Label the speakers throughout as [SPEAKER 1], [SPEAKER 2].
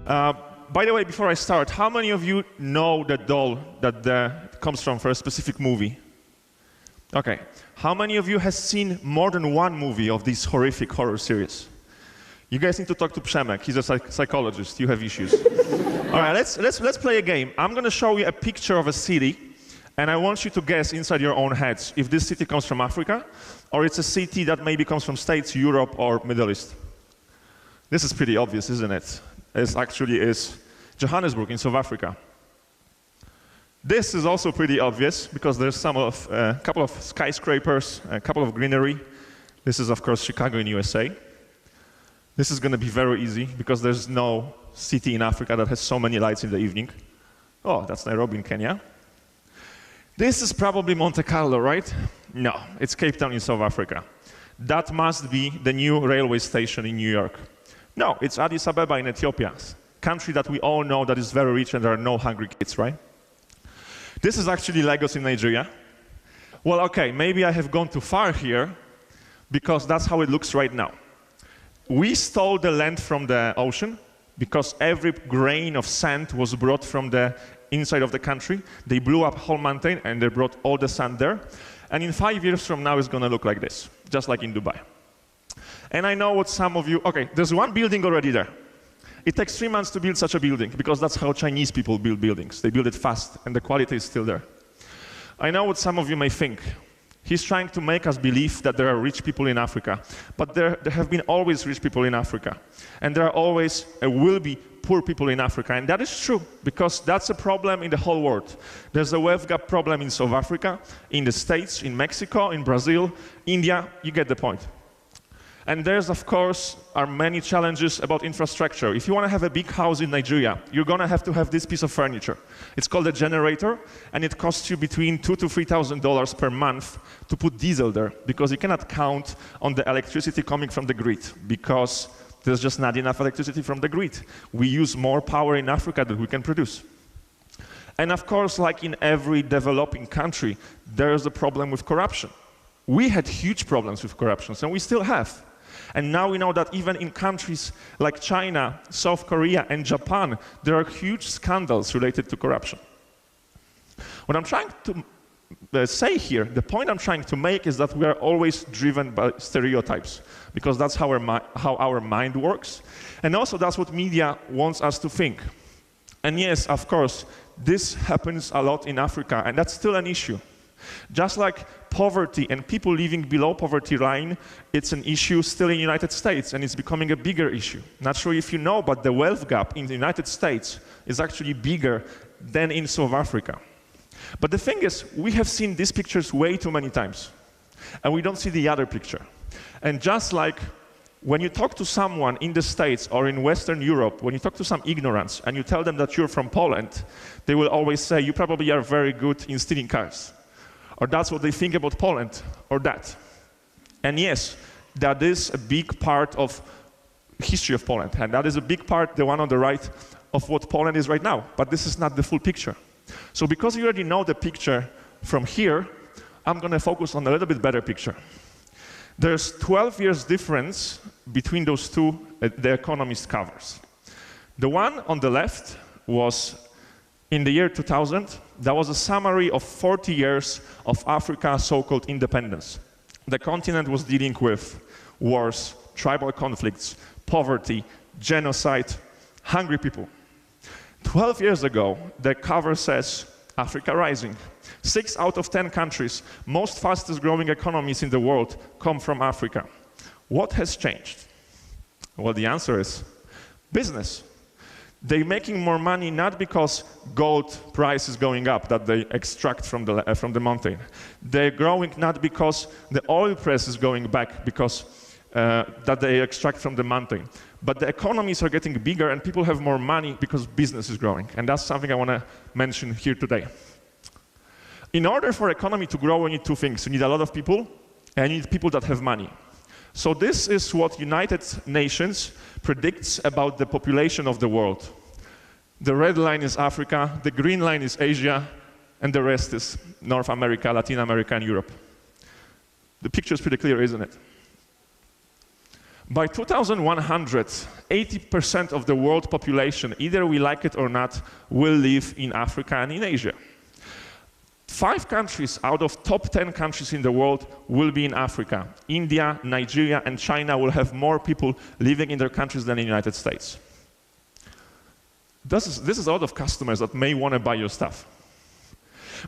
[SPEAKER 1] By the way, before I start, how many of you know the doll that comes from for a specific movie? Okay. How many of you has seen more than one movie of this horrific horror series? You guys need to talk to Przemek. He's a psychologist. You have issues. All right, let's play a game. I'm going to show you a picture of a city, and I want you to guess inside your own heads if this city comes from Africa, or it's a city that maybe comes from States, Europe, or Middle East. This is pretty obvious, isn't it? It actually is Johannesburg in South Africa. This is also pretty obvious because there's a couple of skyscrapers, a couple of greenery. This is, of course, Chicago in USA. This is going to be very easy because there's no city in Africa that has so many lights in the evening. Oh, that's Nairobi in Kenya. This is probably Monte Carlo, right? No, it's Cape Town in South Africa. That must be the new railway station in New York. No, it's Addis Ababa in Ethiopia, country that we all know that is very rich and there are no hungry kids, right? This is actually Lagos in Nigeria. Well, okay, maybe I have gone too far here because that's how it looks right now. We stole the land from the ocean because every grain of sand was brought from the inside of the country. They blew up whole mountain and they brought all the sand there. And in 5 years from now, it's going to look like this, just like in Dubai. And I know what some of you, okay, there's one building already there. It takes 3 months to build such a building because that's how Chinese people build buildings. They build it fast and the quality is still there. I know what some of you may think. He's trying to make us believe that there are rich people in Africa. But there have been always rich people in Africa. And there are always, will be, poor people in Africa. And that is true, because that's a problem in the whole world. There's a wealth gap problem in South Africa, in the States, in Mexico, in Brazil, India. You get the point. And there's, of course, are many challenges about infrastructure. If you want to have a big house in Nigeria, you're going to have this piece of furniture. It's called a generator, and it costs you between $2,000 to $3,000 per month to put diesel there, because you cannot count on the electricity coming from the grid, because there's just not enough electricity from the grid. We use more power in Africa than we can produce. And of course, like in every developing country, there's a problem with corruption. We had huge problems with corruption, and we still have. And now we know that even in countries like China, South Korea, and Japan, there are huge scandals related to corruption. What I'm trying to say here, the point I'm trying to make is that we are always driven by stereotypes, because that's how our mind works. And also that's what media wants us to think. And yes, of course, this happens a lot in Africa, and that's still an issue. Just like poverty and people living below poverty line, it's an issue still in the United States, and it's becoming a bigger issue. Not sure if you know, but the wealth gap in the United States is actually bigger than in South Africa. But the thing is, we have seen these pictures way too many times, and we don't see the other picture. And just like when you talk to someone in the States or in Western Europe, when you talk to some ignorance and you tell them that you're from Poland, they will always say, you probably are very good in stealing cars. Or that's what they think about Poland, or that. And yes, that is a big part of history of Poland, and that is a big part, the one on the right, of what Poland is right now. But this is not the full picture. So because you already know the picture from here, I'm going to focus on a little bit better picture. There's 12 years difference between those two, the Economist covers. The one on the left was in the year 2000, that was a summary of 40 years of Africa's so-called independence. The continent was dealing with wars, tribal conflicts, poverty, genocide, hungry people. 12 years ago, the cover says, Africa rising. 6 out of 10 countries, most fastest growing economies in the world, come from Africa. What has changed? Well, the answer is business. They're making more money not because gold price is going up that they extract from the mountain. They're growing not because the oil price is going back because that they extract from the mountain. But the economies are getting bigger and people have more money because business is growing. And that's something I want to mention here today. In order for economy to grow, we need two things. You need a lot of people and you need people that have money. So this is what United Nations predicts about the population of the world. The red line is Africa, the green line is Asia, and the rest is North America, Latin America, and Europe. The picture is pretty clear, isn't it? By 2100, 80% of the world population, either we like it or not, will live in Africa and in Asia. 5 countries out of top 10 countries in the world will be in Africa. India, Nigeria, and China will have more people living in their countries than in the United States. This is a lot of customers that may want to buy your stuff.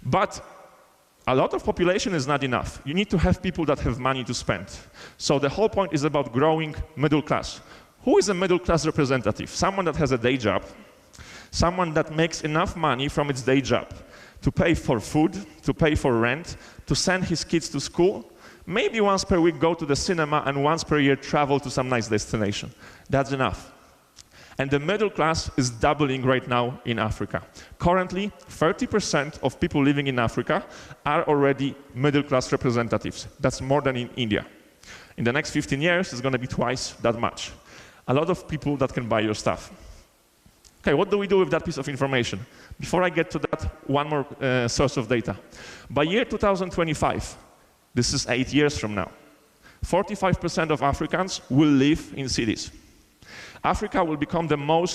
[SPEAKER 1] But a lot of population is not enough. You need to have people that have money to spend. So the whole point is about growing middle class. Who is a middle class representative? Someone that has a day job, someone that makes enough money from its day job to pay for food, to pay for rent, to send his kids to school, maybe once per week go to the cinema, and once per year travel to some nice destination. That's enough. And the middle class is doubling right now in Africa. Currently, 30% of people living in Africa are already middle class representatives. That's more than in India. In the next 15 years, it's going to be twice that much. A lot of people that can buy your stuff. Okay, what do we do with that piece of information? Before I get to that, one more source of data. By year 2025, this is 8 years from now, 45% of Africans will live in cities. Africa will become the most